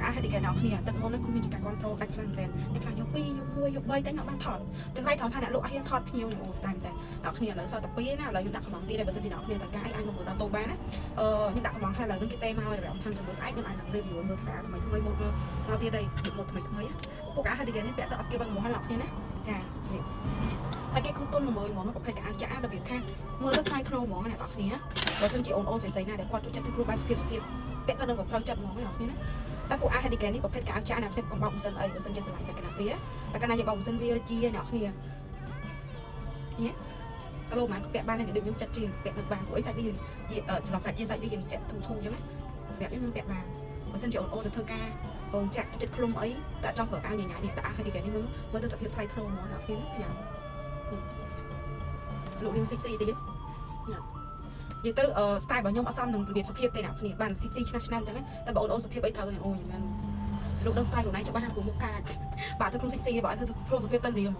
អាហេតុគេអ្នកគ្នាទឹកមុនហ្នឹងគឺមានការគ្រប់គ្រងដាច់ខ្លាំងមែនអ្នកខ្លះយក2យក1យក3តែអ្នកបានថតចឹងហើយថតថាអ្នកលក់អស់ហ៊ានថតភ្ញៀវអូស្ដាយមែនអ្នកគ្នាឥឡូវសតទៅ2ណាឥឡូវខ្ញុំដាក់កំងទៀតហើយបើសិនជាអ្នកគ្នាតកាយអាចមកដល់តូបានណាខ្ញុំដាក់កំងហើយឥឡូវហ្នឹងគេទេមកហើយរំខាំជាមួយស្អែកខ្ញុំអាចនឹង review មើលថាថ្មីមកទៀតហើយមកថ្មីពួកអាហេតុគេនេះពាក់ទៅអត់ស្គីបានមកហើយអ្នកគ្នាណាចានេះតែគេគឺទុន10000ហ្មងប្រភេទកៅអៅចាក់របៀបថាមើលទៅថ្លៃក្នុងហ្មងអ្នកគ្នាបើសិនជាអូនផ្សេងណាដែលគាត់ចូលចិត្តទីគ្រូបានភាពពាក់ទៅនឹងផ្លូវចិត្តហ្មងអ្នកគ្នាណាតែពួកអាហេតុគេនេះប្រភេទកៅអៅចាក់ណាខ្ញុំកំបោកមិនសិនអីបើសិនជាស្រឡាញ់សក្តាវាតែកាលណាយើងបោកមិនសិនវាជាអ្នកគ្នានេះគីឡូម៉ែពាក់បានតែដូចខ្ញុំចិត្តជាងពាក់មិនបានព្រោះអីសាច់វាច្រឡំសាច់ជាសាច់វាយើងពាក់ធូរអញ្ចឹងណាប្រាប់ខ្ញុំពាក់បានបើសិនជាអូនទៅធ្វើការអូនចាក់ចិត្តឃ្លុំអីតែចង់ប្រើអាវញ៉ាំនេះតែអាហេតុគេនេះមើលទៅសភាពថ្លៃថ្នូរហ្មងអ្នកគ្នាញ៉ាំលោករៀងស៊ីទៀតនិយាយទៅស្ទាយរបស់ខ្ញុំអត់សមនឹងរបៀបសភាពទេអ្នកគ្នាបានស៊ីឆ្នាំអញ្ចឹងតែបងអូនសភាពអីត្រូវអូខ្ញុំមិនលោកដឹងស្ទាយខ្លួនឯងច្បាស់ណាស់ព្រោះមុខកាចបាទទៅក្នុងស៊ីបើឲ្យធ្វើសភាពទៅរៀងហ្មង